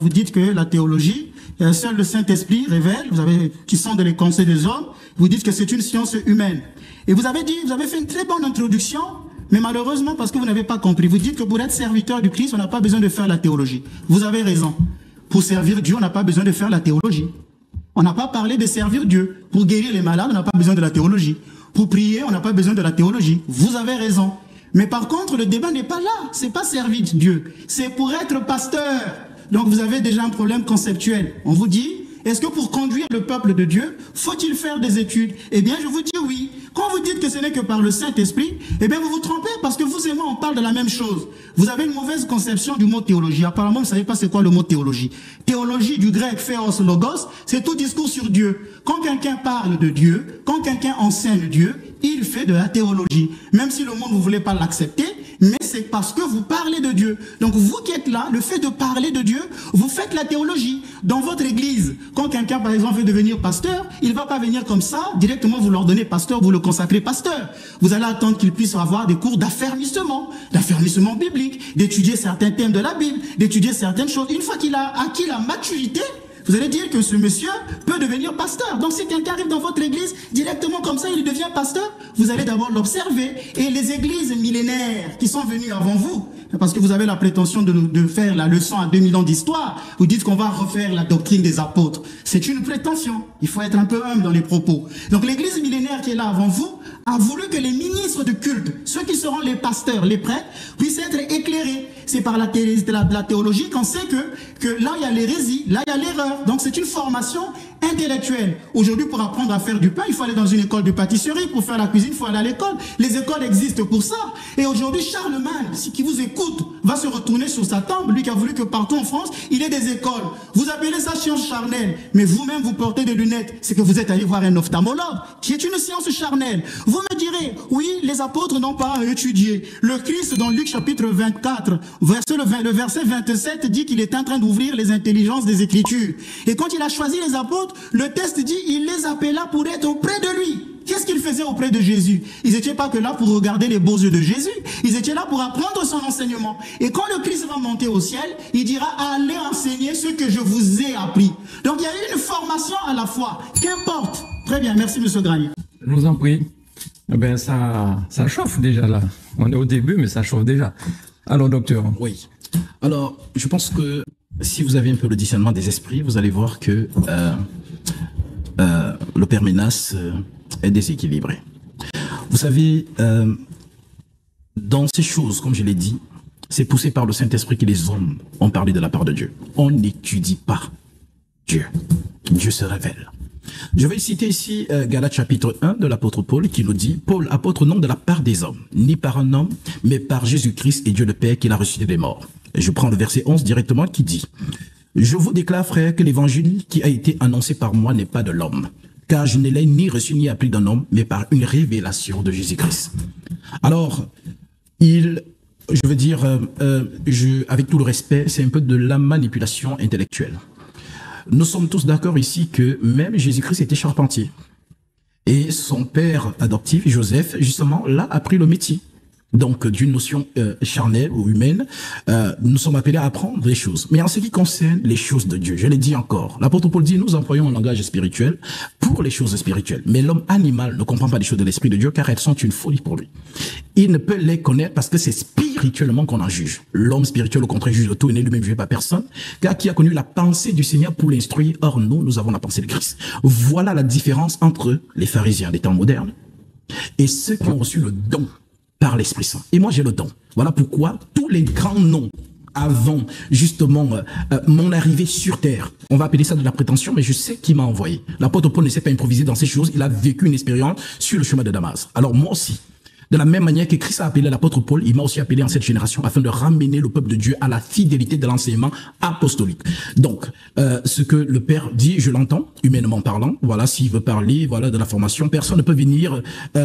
Vous dites que la théologie, seul le Saint-Esprit révèle, qui sont dans les conseils des hommes, vous dites que c'est une science humaine. Et vous avez fait une très bonne introduction, mais malheureusement, parce que vous n'avez pas compris, vous dites que pour être serviteur du Christ, on n'a pas besoin de faire la théologie. Vous avez raison. Pour servir Dieu, on n'a pas besoin de faire la théologie. On n'a pas parlé de servir Dieu. Pour guérir les malades, on n'a pas besoin de la théologie. Pour prier, on n'a pas besoin de la théologie. Vous avez raison. Mais par contre, le débat n'est pas là. C'est pas servir Dieu. C'est pour être pasteur. Donc vous avez déjà un problème conceptuel. On vous dit, est-ce que pour conduire le peuple de Dieu, faut-il faire des études? Eh bien, je vous dis oui. Quand vous dites que ce n'est que par le Saint-Esprit, eh bien, vous vous trompez parce que vous et moi, on parle de la même chose. Vous avez une mauvaise conception du mot théologie. Apparemment, vous ne savez pas c'est quoi le mot théologie. Théologie du grec théos logos, c'est tout discours sur Dieu. Quand quelqu'un parle de Dieu, quand quelqu'un enseigne Dieu, il fait de la théologie. Même si le monde ne voulait pas l'accepter, mais c'est parce que vous parlez de Dieu. Donc vous qui êtes là, le fait de parler de Dieu, vous faites la théologie. Dans votre église, quand quelqu'un par exemple veut devenir pasteur, il ne va pas venir comme ça, directement vous l'ordonnez pasteur, vous le consacrez pasteur. Vous allez attendre qu'il puisse avoir des cours d'affermissement biblique, d'étudier certains thèmes de la Bible, d'étudier certaines choses. Une fois qu'il a acquis la maturité, vous allez dire que ce monsieur peut devenir pasteur. Donc si quelqu'un arrive dans votre église, directement comme ça, il devient pasteur, vous allez d'abord l'observer. Et les églises millénaires qui sont venues avant vous, parce que vous avez la prétention de faire la leçon à 2000 ans d'histoire, vous dites qu'on va refaire la doctrine des apôtres. C'est une prétention. Il faut être un peu humble dans les propos. Donc l'église millénaire qui est là avant vous a voulu que les ministres de culte, ceux qui seront les pasteurs, les prêtres, puissent être éclairés. C'est par la théologie qu'on sait que là il y a l'hérésie, là il y a l'erreur. Donc c'est une formation intellectuelle. Aujourd'hui, pour apprendre à faire du pain, il faut aller dans une école de pâtisserie. Pour faire la cuisine, il faut aller à l'école. Les écoles existent pour ça. Et aujourd'hui, Charlemagne, qui vous écoute, va se retourner sur sa tombe. Lui qui a voulu que partout en France, il y ait des écoles. Vous appelez ça science charnelle. Mais vous-même, vous portez des lunettes. C'est que vous êtes allé voir un ophtalmologue, qui est une science charnelle. Vous me direz, oui, les apôtres n'ont pas étudié. Le Christ, dans Luc chapitre 24, le verset 27, dit qu'il est en train d'ouvrir les intelligences des Écritures. Et quand il a choisi les apôtres, le texte dit, il les appela pour être auprès de lui. Qu'est-ce qu'ils faisaient auprès de Jésus? Ils n'étaient pas que là pour regarder les beaux yeux de Jésus. Ils étaient là pour apprendre son enseignement. Et quand le Christ va monter au ciel, il dira, allez enseigner ce que je vous ai appris. Donc il y a une formation à la fois. Qu'importe. Très bien, merci monsieur Granier. Je vous en prie. Eh ben ça chauffe déjà là. On est au début, mais ça chauffe déjà. Alors docteur. Oui. Alors, je pense que si vous avez un peu le discernement des esprits, vous allez voir que le Père Ménas est déséquilibré. Vous savez, dans ces choses, comme je l'ai dit, c'est poussé par le Saint-Esprit que les hommes ont parlé de la part de Dieu. On n'étudie pas Dieu. Dieu se révèle. Je vais citer ici Galates chapitre 1 de l'apôtre Paul qui nous dit, Paul, apôtre non de la part des hommes, ni par un homme, mais par Jésus-Christ et Dieu le Père qu'il a ressuscité des morts. Et je prends le verset 11 directement qui dit, je vous déclare, frère, que l'évangile qui a été annoncé par moi n'est pas de l'homme, car je ne l'ai ni reçu ni appris d'un homme, mais par une révélation de Jésus-Christ. Alors, je veux dire, avec tout le respect, c'est un peu de la manipulation intellectuelle. Nous sommes tous d'accord ici que même Jésus-Christ était charpentier. Et son père adoptif, Joseph, justement, là, a pris le métier. Donc, d'une notion charnelle ou humaine, nous sommes appelés à apprendre les choses. Mais en ce qui concerne les choses de Dieu, je l'ai dit encore, l'apôtre Paul dit, nous employons un langage spirituel pour les choses spirituelles. Mais l'homme animal ne comprend pas les choses de l'esprit de Dieu car elles sont une folie pour lui. Il ne peut les connaître parce que c'est spirituellement qu'on en juge. L'homme spirituel, au contraire, juge de tout et n'est lui-même jugé par personne, car qui a connu la pensée du Seigneur pour l'instruire. Or, nous avons la pensée de Christ. Voilà la différence entre les pharisiens des temps modernes et ceux qui ont reçu le don par l'Esprit Saint. Et moi, j'ai le don. Voilà pourquoi tous les grands noms avant justement mon arrivée sur terre, on va appeler ça de la prétention, mais je sais qui m'a envoyé. L'apôtre Paul ne s'est pas improvisé dans ces choses, il a vécu une expérience sur le chemin de Damas. Alors moi aussi, de la même manière que Christ a appelé l'apôtre Paul, il m'a aussi appelé en cette génération afin de ramener le peuple de Dieu à la fidélité de l'enseignement apostolique. Donc, ce que le Père dit, je l'entends, humainement parlant. Voilà, s'il veut parler, voilà, de la formation, personne ne peut venir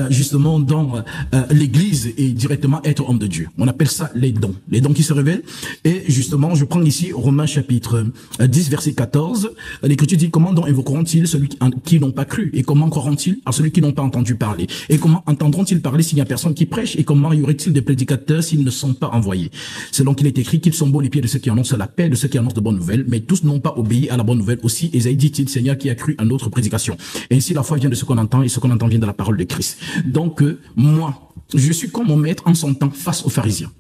justement dans l'Église et directement être homme de Dieu. On appelle ça les dons qui se révèlent. Et justement, je prends ici Romains chapitre 10, verset 14. L'Écriture dit, comment donc invoqueront-ils celui qui n'ont pas cru? Et comment croiront-ils à celui qui n'ont pas entendu parler? Et comment entendront-ils parler s'il n'y a personne personnes qui prêchent, et comment y aurait-il des prédicateurs s'ils ne sont pas envoyés? Selon qu'il est écrit qu'ils sont beaux les pieds de ceux qui annoncent la paix, de ceux qui annoncent de bonnes nouvelles, mais tous n'ont pas obéi à la bonne nouvelle aussi. Ésaïe dit-il, Seigneur qui a cru à notre prédication. Ainsi, la foi vient de ce qu'on entend, et ce qu'on entend vient de la parole de Christ. Donc, moi, je suis comme mon maître en son temps face aux pharisiens.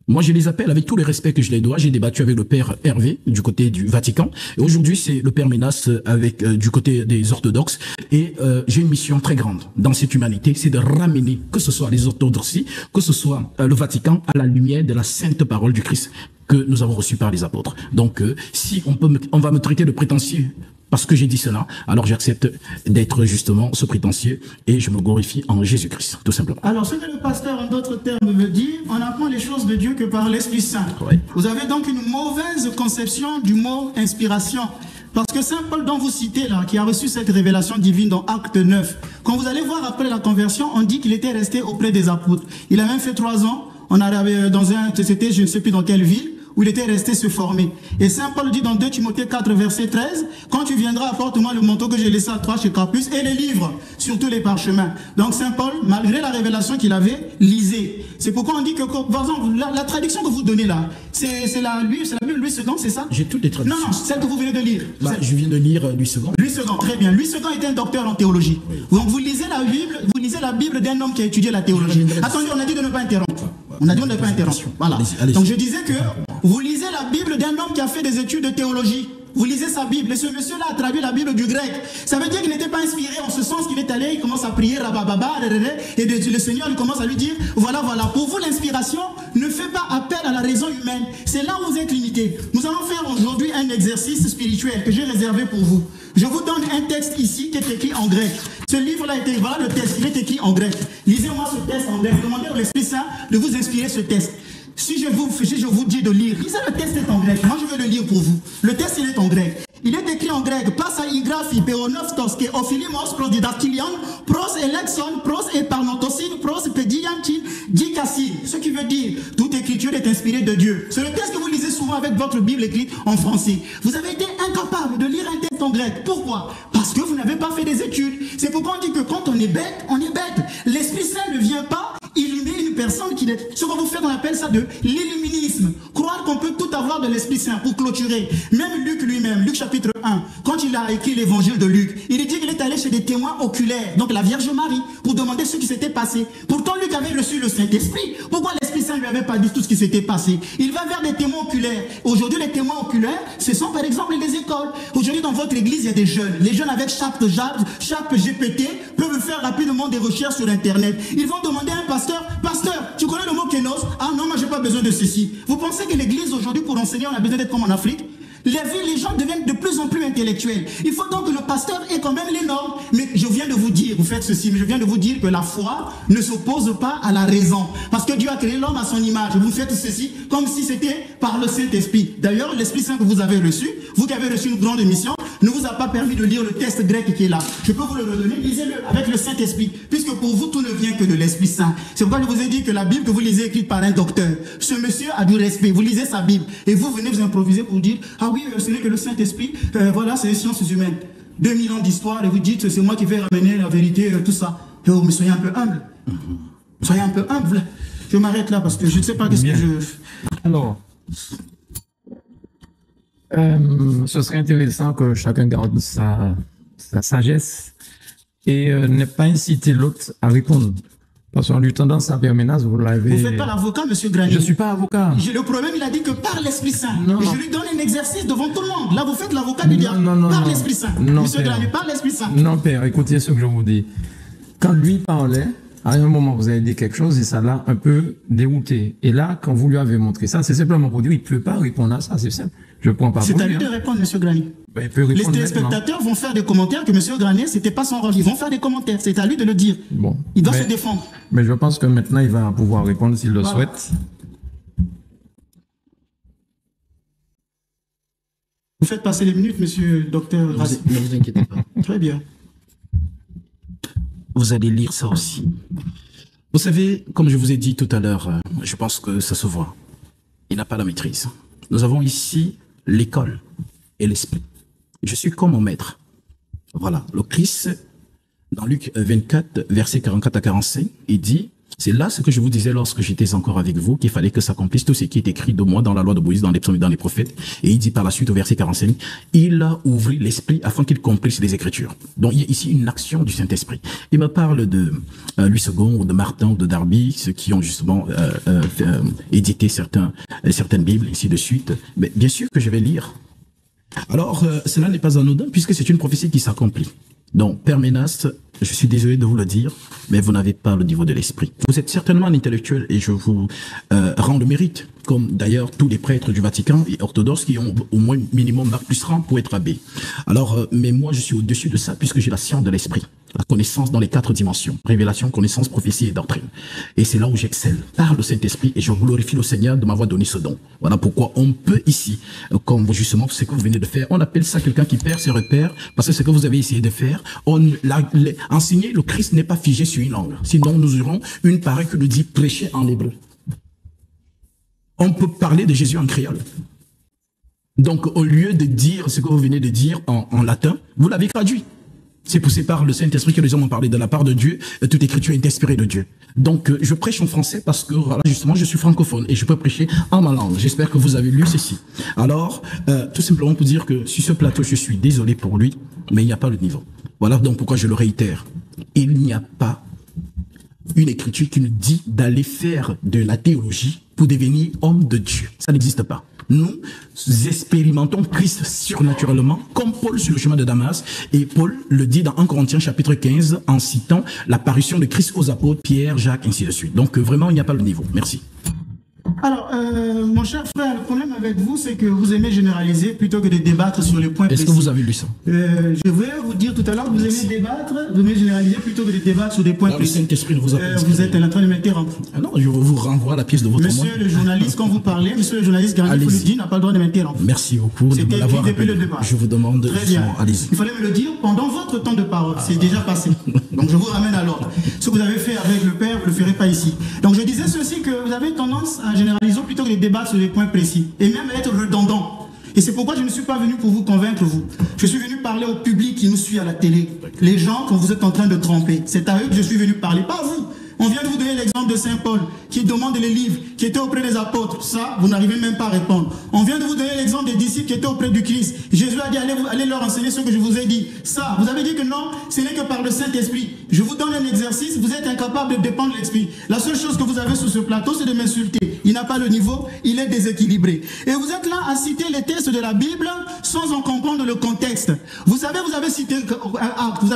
Moi, je les appelle avec tout le respect que je les dois. J'ai débattu avec le père Hervé du côté du Vatican. Et aujourd'hui, c'est le père Ménas avec du côté des orthodoxes. Et j'ai une mission très grande dans cette humanité, c'est de ramener, que ce soit les orthodoxies, que ce soit le Vatican, à la lumière de la sainte parole du Christ que nous avons reçue par les apôtres. Donc, si on va me traiter de prétentieux parce que j'ai dit cela, alors j'accepte d'être justement ce prétentieux et je me glorifie en Jésus-Christ, tout simplement. Alors, ce que le pasteur, en d'autres termes, veut dire, on apprend les choses de Dieu que par l'Esprit Saint. Oui. Vous avez donc une mauvaise conception du mot inspiration. Parce que Saint Paul, dont vous citez là, qui a reçu cette révélation divine dans Acte 9, quand vous allez voir après la conversion, on dit qu'il était resté auprès des apôtres. Il a même fait 3 ans, on arrivait dans c'était je ne sais plus dans quelle ville, où il était resté se former. Et Saint Paul dit dans 2 Timothée 4, verset 13, « Quand tu viendras, apporte-moi le manteau que j'ai laissé à toi chez Carpus et les livres, surtout les parchemins. » Donc Saint Paul, malgré la révélation qu'il avait, lisait. C'est pourquoi on dit que, par exemple, la traduction que vous donnez là, c'est la Bible Louis II, c'est ça? J'ai toutes les traductions. Non, celle que vous venez de lire. Je viens de lire Louis II. Louis II, très bien. Louis II était un docteur en théologie. Oui. Donc vous lisez la Bible d'un homme qui a étudié la théologie. Attendez, on a dit de ne pas interrompre. On a dit de ne pas interrompre. Voilà. Allez-y. Donc je disais que vous lisez la Bible d'un homme qui a fait des études de théologie. Vous lisez sa Bible, et ce monsieur-là a traduit la Bible du grec. Ça veut dire qu'il n'était pas inspiré en ce sens qu'il est allé, il commence à prier, rabababa, et le Seigneur il commence à lui dire, voilà. Pour vous, l'inspiration ne fait pas appel à la raison humaine. C'est là où vous êtes limité. Nous allons faire aujourd'hui un exercice spirituel que j'ai réservé pour vous. Je vous donne un texte ici qui est écrit en grec. Ce livre-là, voilà le texte, il est écrit en grec. Lisez-moi ce texte en grec. Demandez à l'Esprit Saint de vous inspirer ce texte. Si je vous dis de lire, lisez le texte est en grec. Moi, je vais le lire pour vous. Le texte, il est en grec. Il est écrit en grec. Passa igraphi peonoftos ke ophilimos pros didactylion, pros elexon, pros eparnotosin, pros pediantin, dikassin. Ce qui veut dire, toute écriture est inspirée de Dieu. C'est le texte que vous lisez souvent avec votre Bible écrite en français. Vous avez été incapable de lire un texte en grec. Pourquoi? Parce que vous n'avez pas fait des études. C'est pourquoi on dit que quand on est bête, on est bête. L'Esprit Saint ne vient pas illuminer une personne qui est... Ce qu'on vous fait, on appelle ça de l'illuminisme. Croire qu'on peut tout avoir de l'Esprit Saint pour clôturer. Même Luc lui-même, Luc chapitre 1, quand il a écrit l'évangile de Luc, il dit qu'il est allé chez des témoins oculaires, donc la Vierge Marie, pour demander ce qui s'était passé. Pourtant, Luc avait reçu le Saint-Esprit. Pourquoi l'Esprit Saint ne lui avait pas dit tout ce qui s'était passé? Il va vers des témoins oculaires. Aujourd'hui, les témoins oculaires, ce sont par exemple les écoles. Aujourd'hui, dans votre église, il y a des jeunes. Les jeunes avec chaque GPT peuvent faire rapidement des recherches sur Internet. Ils vont demander à un pasteur, tu connais le mot kénos? Ah non, moi j'ai pas besoin de ceci. Vous pensez que l'église aujourd'hui, pour enseigner, on a besoin d'être comme en Afrique? Les gens deviennent de plus en plus intellectuels. Il faut donc que le pasteur ait quand même les normes. Mais je viens de vous dire, vous faites ceci, mais je viens de vous dire que la foi ne s'oppose pas à la raison. Parce que Dieu a créé l'homme à son image. Vous faites ceci comme si c'était par le Saint-Esprit. D'ailleurs, l'Esprit Saint que vous avez reçu, vous qui avez reçu une grande émission, ne vous a pas permis de lire le texte grec qui est là. Je peux vous le redonner, lisez-le avec le Saint-Esprit. Puisque pour vous, tout ne vient que de l'Esprit Saint. C'est pourquoi je vous ai dit que la Bible que vous lisez écrite par un docteur, ce monsieur a du respect. Vous lisez sa Bible et vous venez vous improviser pour dire, ah oui, ce n'est que le Saint-Esprit, voilà, c'est les sciences humaines. 2000 ans d'histoire et vous dites, c'est moi qui vais ramener la vérité, tout ça. Oh, mais soyez un peu humble. Soyez un peu humble. Je m'arrête là parce que je ne sais pas qu'est-ce que je... Alors, ce serait intéressant que chacun garde sa sagesse et n'ait pas incité l'autre à répondre. Parce qu'on a eu tendance à faire menace, vous l'avez... Vous ne faites pas l'avocat, monsieur Granier. Je ne suis pas avocat. Le problème, il a dit que par l'Esprit Saint. Non, je lui donne un exercice devant tout le monde. Là, vous faites l'avocat du diable. Par l'Esprit Saint. Monsieur Granier, par l'Esprit Saint. Non, père, écoutez ce que je vous dis. Quand lui parlait, à un moment, vous avez dit quelque chose et ça l'a un peu dérouté. Et là, quand vous lui avez montré ça, c'est simplement pour dire, il ne peut pas répondre à ça, c'est simple. Je prends pas. C'est à lui de répondre, monsieur Granier. Ben, il peut répondre. Les téléspectateurs vont faire des commentaires que monsieur Granier, c'était pas son rôle. Ils vont faire des commentaires. C'est à lui de le dire. Bon. Il doit se défendre. Mais je pense que maintenant, il va pouvoir répondre s'il le souhaite. Vous faites passer les minutes, monsieur le docteur. Ne vous inquiétez pas. Très bien. Vous allez lire ça aussi. Vous savez, comme je vous ai dit tout à l'heure, je pense que ça se voit. Il n'a pas la maîtrise. Nous avons ici l'école et l'esprit. Je suis comme mon maître. Voilà, le Christ, dans Luc 24, versets 44 à 45, il dit, C'est là ce que je vous disais lorsque j'étais encore avec vous, qu'il fallait que s'accomplisse tout ce qui est écrit de moi dans la loi de Moïse, dans les psaumes et dans les prophètes. Et il dit par la suite au verset 45, il a ouvert l'esprit afin qu'il comprisse les Écritures. Donc il y a ici une action du Saint-Esprit. Il me parle de Louis II ou de Martin ou de Darby, ceux qui ont justement édité certaines Bibles, ainsi de suite. Mais bien sûr que je vais lire. Alors, cela n'est pas anodin puisque c'est une prophétie qui s'accomplit. Donc, Père Ménas, je suis désolé de vous le dire, mais vous n'avez pas le niveau de l'esprit. Vous êtes certainement un intellectuel et je vous rends le mérite, comme d'ailleurs tous les prêtres du Vatican et orthodoxes qui ont au moins minimum bac plus 30 pour être abbé. Alors, mais moi je suis au-dessus de ça puisque j'ai la science de l'esprit, la connaissance dans les 4 dimensions, révélation, connaissance, prophétie et doctrine. Et c'est là où j'excelle par le Saint-Esprit et je glorifie le Seigneur de m'avoir donné ce don. Voilà pourquoi on peut ici, comme justement ce que vous venez de faire, on appelle ça quelqu'un qui perd ses repères, parce que ce que vous avez essayé de faire, enseigner le Christ n'est pas figé sur une langue. Sinon nous aurons une parole que nous dit prêcher en hébreu. On peut parler de Jésus en créole. Donc au lieu de dire ce que vous venez de dire en latin, vous l'avez traduit. C'est poussé par le Saint-Esprit que les hommes ont parlé de la part de Dieu. Toute écriture est inspirée de Dieu. Donc, je prêche en français parce que, voilà, justement, je suis francophone et je peux prêcher en ma langue. J'espère que vous avez lu ceci. Alors, tout simplement pour dire que sur ce plateau, je suis désolé pour lui, mais il n'y a pas le niveau. Voilà donc pourquoi je le réitère. Il n'y a pas une écriture qui nous dit d'aller faire de la théologie pour devenir homme de Dieu. Ça n'existe pas. Nous expérimentons Christ surnaturellement, comme Paul sur le chemin de Damas. Et Paul le dit dans 1 Corinthiens chapitre 15, en citant l'apparition de Christ aux apôtres, Pierre, Jacques, ainsi de suite. Donc vraiment, il n'y a pas le niveau. Merci. Alors, mon cher frère, le problème avec vous, c'est que vous aimez généraliser plutôt que de débattre sur les points précis. Est-ce que vous avez lu ça? Je voulais vous dire tout à l'heure que vous aimez débattre, vous aimez généraliser plutôt que de débattre sur des points précis. Le Saint-Esprit ne vous a pas vous êtes en train de m'interrompre. Ah non, je vous renvoie la pièce de votre Monsieur le journaliste, quand vous parlez, monsieur le journaliste Gandhi Foulidi n'a pas le droit de m'interrompre. Merci beaucoup de me l'avoir depuis le débat. Je vous demande... Très bien. Allez-y. Il fallait me le dire pendant votre temps de parole. C'est déjà passé. Donc je vous ramène à l'ordre. Ce que vous avez fait avec le Père, vous ne le ferez pas ici. Donc je disais ceci, que vous avez tendance à généraliser plutôt que de débattre sur les points précis. Et même être redondant. Et c'est pourquoi je ne suis pas venu pour vous convaincre, vous. Je suis venu parler au public qui nous suit à la télé. Les gens que vous êtes en train de tromper. C'est à eux que je suis venu parler, pas à vous. On vient de vous donner l'exemple de Saint Paul, qui demande les livres, qui était auprès des apôtres. Ça, vous n'arrivez même pas à répondre. On vient de vous donner l'exemple des disciples qui étaient auprès du Christ. Jésus a dit, allez leur enseigner ce que je vous ai dit. Ça, vous avez dit que non, ce n'est que par le Saint-Esprit. Je vous donne un exercice, vous êtes incapable de dépendre de l'Esprit. La seule chose que vous avez sur ce plateau, c'est de m'insulter. Il n'a pas le niveau, il est déséquilibré. Et vous êtes là à citer les textes de la Bible sans en comprendre le contexte. Vous savez, vous avez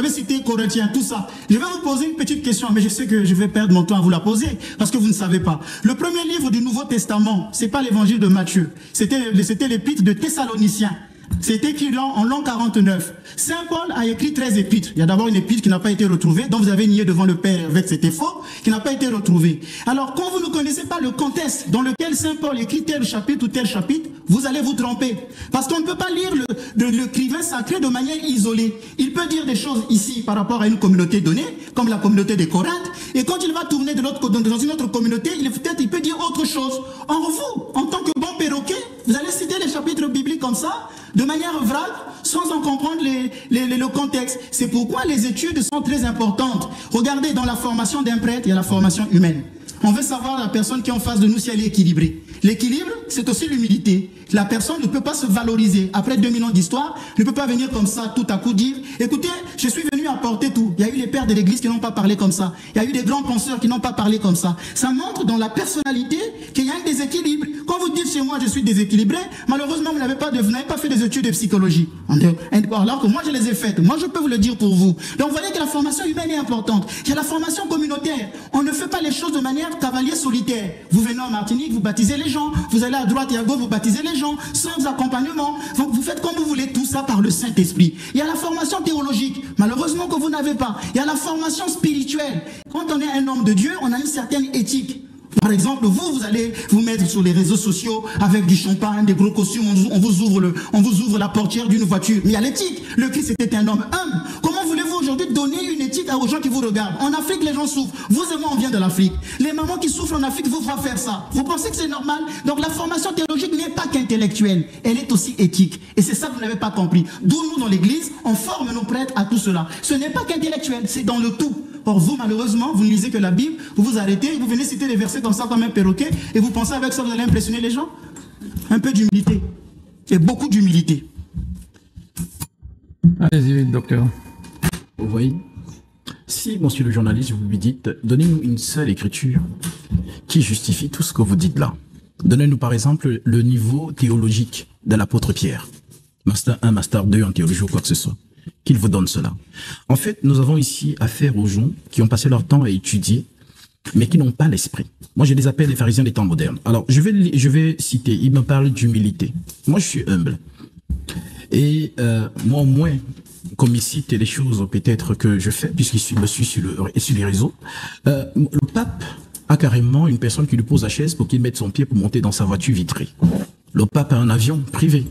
cité Corinthiens, tout ça. Je vais vous poser une petite question, mais je sais que je vais perdre mon temps à vous la poser, parce que vous ne savez pas. Le premier livre du Nouveau Testament, c'est pas l'évangile de Matthieu, c'était l'épître de Thessaloniciens. C'est écrit en l'an 49. Saint Paul a écrit 13 épîtres. Il y a d'abord une épître qui n'a pas été retrouvée, dont vous avez nié devant le Père avec cet effort, qui n'a pas été retrouvée. Alors, quand vous ne connaissez pas le contexte dans lequel Saint Paul écrit tel chapitre ou tel chapitre, vous allez vous tromper. Parce qu'on ne peut pas lire l'écrivain sacré de manière isolée. Il peut dire des choses ici par rapport à une communauté donnée, comme la communauté des Corinthes, et quand il va tourner dans une autre communauté, il peut dire autre chose. Or, vous, en tant que bon perroquet, vous allez citer les chapitres bibliques comme ça, de manière vraie, sans en comprendre le contexte. C'est pourquoi les études sont très importantes. Regardez, dans la formation d'un prêtre, il y a la formation humaine. On veut savoir la personne qui est en face de nous si elle est équilibrée. L'équilibre, c'est aussi l'humilité. La personne ne peut pas se valoriser. Après 2000 ans d'histoire, ne peut pas venir comme ça, tout à coup dire, écoutez, je suis venu apporter tout. Il y a eu les pères de l'église qui n'ont pas parlé comme ça. Il y a eu des grands penseurs qui n'ont pas parlé comme ça. Ça montre dans la personnalité qu'il y a un déséquilibre. Quand vous dites chez moi, je suis déséquilibré, malheureusement, vous n'avez pas fait des études de psychologie. Alors que moi, je les ai faites. Moi, je peux vous le dire pour vous. Donc, vous voyez que la formation humaine est importante. Il y a la formation communautaire. On ne fait pas les choses de manière cavalier solitaire. Vous venez en Martinique, vous baptisez les gens. Vous allez à droite et à gauche, vous baptisez les gens, sans accompagnement. Vous faites comme vous voulez, tout ça par le Saint-Esprit. Il y a la formation théologique, malheureusement que vous n'avez pas. Il y a la formation spirituelle. Quand on est un homme de Dieu, on a une certaine éthique. Par exemple, vous allez vous mettre sur les réseaux sociaux avec du champagne, des gros costumes, on vous ouvre la portière d'une voiture. Mais il y a l'éthique. Le Christ était un homme humble. Comment voulez-vous aujourd'hui aujourd'hui donner une éthique aux gens qui vous regardent. En Afrique, les gens souffrent. Vous et moi, on vient de l'Afrique. Les mamans qui souffrent en Afrique vous font faire ça. Vous pensez que c'est normal? Donc la formation théologique n'est pas qu'intellectuelle, elle est aussi éthique. Et c'est ça que vous n'avez pas compris. D'où nous, dans l'église, on forme nos prêtres à tout cela. Ce n'est pas qu'intellectuel, c'est dans le tout. Or vous, malheureusement, vous ne lisez que la Bible, vous vous arrêtez, vous venez citer des versets comme ça, comme un perroquet, et vous pensez avec ça, vous allez impressionner les gens? Un peu d'humilité. Et beaucoup d'humilité. Allez-y, docteur. Vous voyez, si, monsieur le journaliste, vous lui dites, donnez-nous une seule écriture qui justifie tout ce que vous dites là. Donnez-nous par exemple le niveau théologique de l'apôtre Pierre. Master 1, Master 2 en théologie ou quoi que ce soit. Qu'il vous donne cela. En fait, nous avons ici affaire aux gens qui ont passé leur temps à étudier, mais qui n'ont pas l'esprit. Moi, je les appelle les pharisiens des temps modernes. Alors, je vais citer, il me parle d'humilité. Moi, je suis humble. Et moi, au moins, comme il cite les choses peut-être que je fais, puisqu'il me suit sur les réseaux, le pape a carrément une personne qui lui pose la chaise pour qu'il mette son pied pour monter dans sa voiture vitrée. Le pape a un avion privé.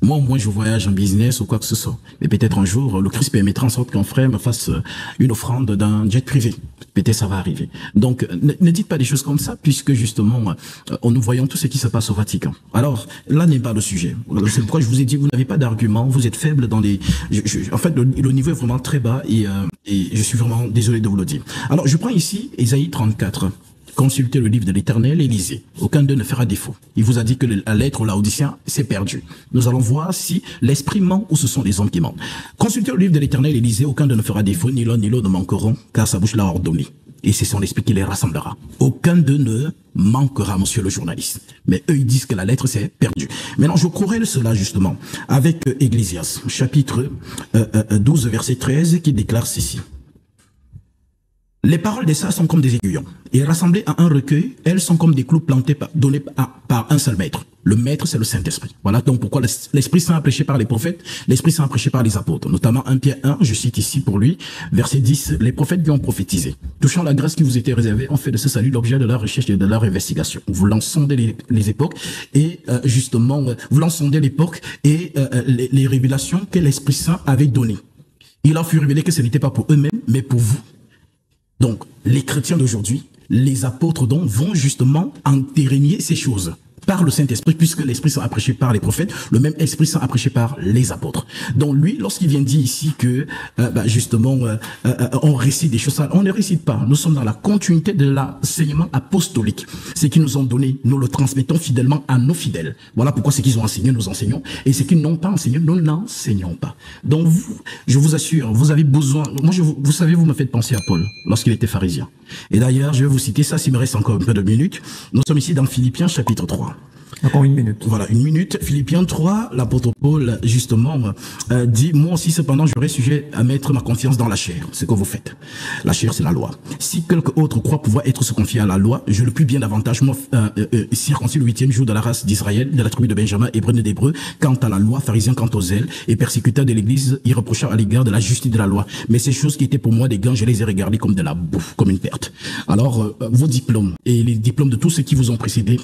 Moi, au moins, je voyage en business ou quoi que ce soit. Mais peut-être un jour, le Christ permettra en sorte qu'un frère me fasse une offrande d'un jet privé. Peut-être ça va arriver. Donc, ne dites pas des choses comme ça, puisque justement, nous voyons tout ce qui se passe au Vatican. Alors, là n'est pas le sujet. C'est pourquoi je vous ai dit, vous n'avez pas d'argument, vous êtes faible dans les... en fait, le niveau est vraiment très bas et je suis vraiment désolé de vous le dire. Alors, je prends ici Ésaïe 34. Consultez le livre de l'Éternel et lisez. Aucun d'eux ne fera défaut. Il vous a dit que la lettre aux Laodiciens, c'est perdu. Nous allons voir si l'esprit ment ou ce sont les hommes qui mentent. Consultez le livre de l'Éternel et lisez. Aucun d'eux ne fera défaut, ni l'un ni l'autre ne manqueront, car sa bouche l'a ordonné. Et c'est son esprit qui les rassemblera. Aucun d'eux ne manquera, monsieur le journaliste. Mais eux, ils disent que la lettre, c'est perdu. Maintenant, je corrèle cela, justement, avec Ecclésiaste, chapitre 12, verset 13, qui déclare ceci. Les paroles des sages sont comme des aiguillons, et rassemblées à un recueil, elles sont comme des clous plantés donnés par un seul maître. Le maître, c'est le Saint-Esprit. Voilà donc pourquoi l'Esprit Saint a prêché par les prophètes, l'Esprit Saint a prêché par les apôtres. Notamment 1 Pierre 1, je cite ici pour lui, verset 10, les prophètes lui ont prophétisé. Touchant la grâce qui vous était réservée, on fait de ce salut l'objet de leur recherche et de leur investigation. Vous sondez les époques et justement, vous sondez l'époque et les révélations que l'Esprit Saint avait données. Il a pu révéler que ce n'était pas pour eux-mêmes, mais pour vous. Donc, les chrétiens d'aujourd'hui, les apôtres donc vont justement entériner ces choses par le Saint-Esprit, puisque l'Esprit Saint a prêché par les prophètes, le même Esprit Saint a prêché par les apôtres. Donc lui, lorsqu'il vient dire ici que justement on récite des choses, on ne récite pas. Nous sommes dans la continuité de l'enseignement apostolique. Ce qu'ils nous ont donné, nous le transmettons fidèlement à nos fidèles. Voilà pourquoi ce qu'ils ont enseigné, nous enseignons. Et ce qu'ils n'ont pas enseigné, nous n'enseignons pas. Donc vous, je vous assure, vous avez besoin... Moi, vous savez, vous me faites penser à Paul, lorsqu'il était pharisien. Et d'ailleurs, je vais vous citer ça, s'il me reste encore un peu de minutes. Nous sommes ici dans Philippiens chapitre 3. Encore une minute. Voilà, une minute. Philippiens 3, l'apôtre Paul, justement, dit, moi aussi, cependant, j'aurais sujet à mettre ma confiance dans la chair, ce que vous faites. La chair, c'est la loi. Si quelque autre croit pouvoir être se confier à la loi, je le puis bien davantage, moi, circoncis le 8e jour de la race d'Israël, de la tribu de Benjamin, hébreu d'Hébreu, quant à la loi, pharisien quant aux zèles, et persécuteur de l'église, irréprochable à l'égard de la justice de la loi. Mais ces choses qui étaient pour moi des gains, je les ai regardées comme de la bouffe, comme une perte. Alors, vos diplômes, et les diplômes de tous ceux qui vous ont précédé,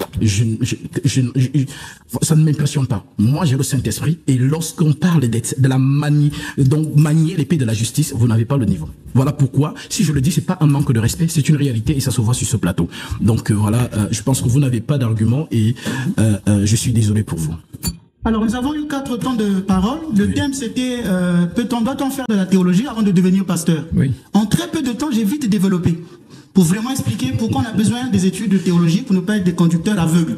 ça ne m'impressionne pas. Moi, j'ai le Saint-Esprit, et lorsqu'on parle de la manie, donc manier l'épée de la justice, vous n'avez pas le niveau. Voilà pourquoi, si je le dis, c'est pas un manque de respect, c'est une réalité, et ça se voit sur ce plateau. Donc voilà, je pense que vous n'avez pas d'argument, et je suis désolé pour vous. Alors, nous avons eu 4 temps de parole. Le thème, c'était doit-on faire de la théologie avant de devenir pasteur? Oui. En très peu de temps, j'ai vite développé pour vraiment expliquer pourquoi on a besoin des études de théologie pour ne pas être des conducteurs aveugles.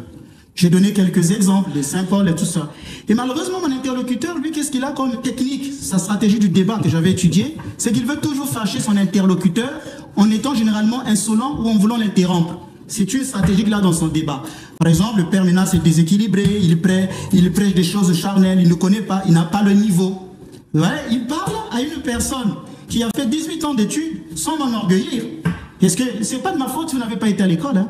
J'ai donné quelques exemples de Saint Paul et tout ça. Et malheureusement, mon interlocuteur, lui, qu'est-ce qu'il a comme technique? Sa stratégie du débat que j'avais étudié, c'est qu'il veut toujours fâcher son interlocuteur en étant généralement insolent ou en voulant l'interrompre. C'est une stratégie qu'il a dans son débat. Par exemple, le père Ménas est déséquilibré, il prêche des choses charnelles, il ne connaît pas, il n'a pas le niveau. Ouais, il parle à une personne qui a fait 18 ans d'études sans m'enorgueillir. Est-ce que c'est pas de ma faute si vous n'avez pas été à l'école, hein?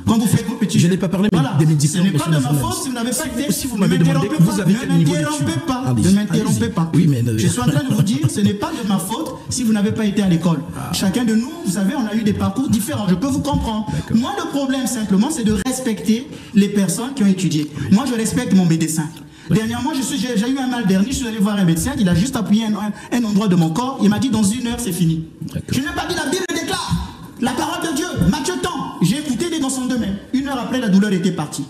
Quand vous faites vos petits... Je n'ai pas parlé de mes diplômes. Ce n'est pas de ma faute si vous n'avez pas été... Si vous m'avez demandé, vous avez quel niveau d'études? Ne m'interrompez pas. Oui, mais... Je suis en train de vous dire, ce n'est pas de ma faute si vous n'avez pas été à l'école. Chacun de nous, vous savez, on a eu des parcours différents. Je peux vous comprendre. Moi, le problème, simplement, c'est de respecter les personnes qui ont étudié. Moi, je respecte mon médecin. Dernièrement, j'ai eu un mal dernier, je suis allé voir un médecin, il a juste appuyé un endroit de mon corps, il m'a dit dans 1 heure c'est fini. Je n'ai pas dit, la Bible déclare, la parole de Dieu, Matthieu tant. J'ai écouté, il est dans son domaine. 1 heure après, la douleur était partie.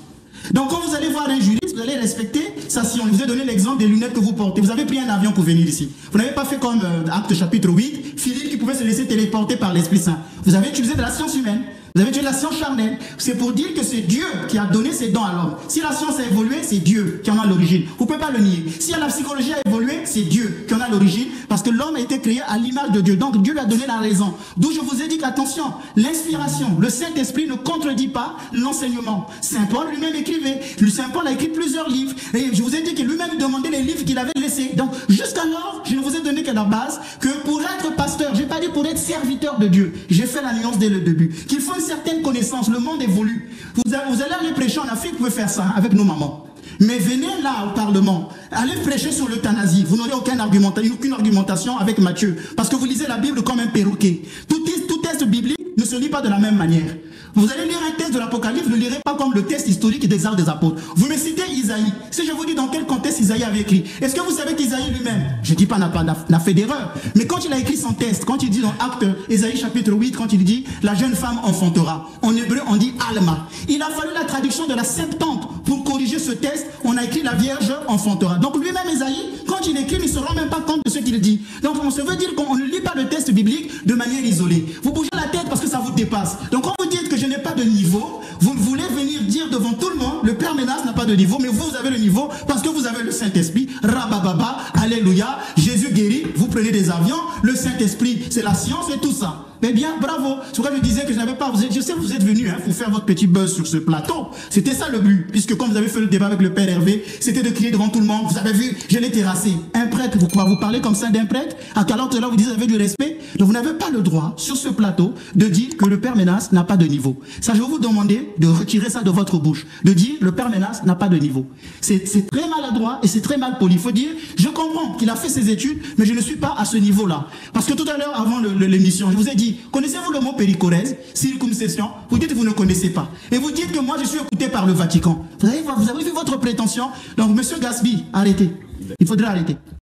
Donc quand vous allez voir un juriste, vous allez respecter sa science. Je vous ai donné l'exemple des lunettes que vous portez. Vous avez pris un avion pour venir ici. Vous n'avez pas fait comme Acte chapitre 8, Philippe qui pouvait se laisser téléporter par l'Esprit Saint. Vous avez utilisé de la science humaine. Vous avez utilisé la science charnelle. C'est pour dire que c'est Dieu qui a donné ses dons à l'homme. Si la science a évolué, c'est Dieu qui en a l'origine. Vous ne pouvez pas le nier. Si la psychologie a évolué, c'est Dieu qui en a l'origine. Parce que l'homme a été créé à l'image de Dieu. Donc Dieu lui a donné la raison. D'où je vous ai dit qu'attention, l'inspiration, le Saint-Esprit ne contredit pas l'enseignement. Saint Paul lui-même écrivait. Saint Paul a écrit plusieurs livres. Et je vous ai dit qu'il lui-même demandait les livres qu'il avait laissés. Donc jusqu'alors, je ne vous ai donné qu'à la base que pour être pasteur, je n'ai pas dit pour être serviteur de Dieu. J'ai fait la nuance dès le début. Qu'il faut une certaine connaissance, le monde évolue. Vous allez aller prêcher en Afrique, vous pouvez faire ça avec nos mamans. Mais venez là au Parlement, allez prêcher sur l'euthanasie. Vous n'aurez aucune argumentation avec Matthieu. Parce que vous lisez la Bible comme un perroquet. Tout texte biblique ne se lit pas de la même manière. Vous allez lire un texte de l'Apocalypse, ne le lirez pas comme le texte historique des Actes des Apôtres. Vous me citez Isaïe. Si je vous dis dans quel contexte Isaïe avait écrit, est-ce que vous savez qu'Isaïe lui-même, je ne dis pas n'a fait d'erreur, mais quand il a écrit son texte, quand il dit dans Actes, Isaïe chapitre 8, quand il dit la jeune femme enfantera, en hébreu on dit Alma. Il a fallu la traduction de la Septante pour corriger ce texte. On a écrit la Vierge enfantera. Donc lui-même Isaïe, quand il écrit, il ne se rend même pas compte de ce qu'il dit. Donc on se veut dire qu'on ne lit pas le texte biblique de manière isolée. Vous bougez la tête parce que ça vous dépasse. Donc quand vous dites que je n'ai pas de niveau, vous voulez venir dire devant tout le monde, le Père Ménas n'a pas de niveau, mais vous avez le niveau parce que vous avez le Saint-Esprit. Rabababa, alléluia, Jésus guérit, vous prenez des avions, le Saint-Esprit, c'est la science et tout ça. Mais bien, bravo. C'est pourquoi je disais que je n'avais pas... Je sais que vous êtes venus pour faire votre petit buzz sur ce plateau. C'était ça le but. Puisque quand vous avez fait le débat avec le Père Hervé, c'était de crier devant tout le monde. Vous avez vu, je l'ai terrassé. Un prêtre, vous parlez comme ça d'un prêtre, alors que là vous dites vous avez du respect. Donc vous n'avez pas le droit, sur ce plateau, de dire que le Père Ménas n'a pas de niveau. Ça, je vais vous demander de retirer ça de votre bouche. De dire le Père Ménas n'a pas de niveau. C'est très maladroit et c'est très mal poli. Il faut dire, je comprends qu'il a fait ses études, mais je ne suis pas à ce niveau-là. Parce que tout à l'heure, avant l'émission, je vous ai dit, connaissez-vous le mot péricorèse, circumcision? Vous dites que vous ne connaissez pas. Et vous dites que moi je suis écouté par le Vatican. Vous avez vu votre prétention? Donc, monsieur Gasby, arrêtez. Il faudrait arrêter.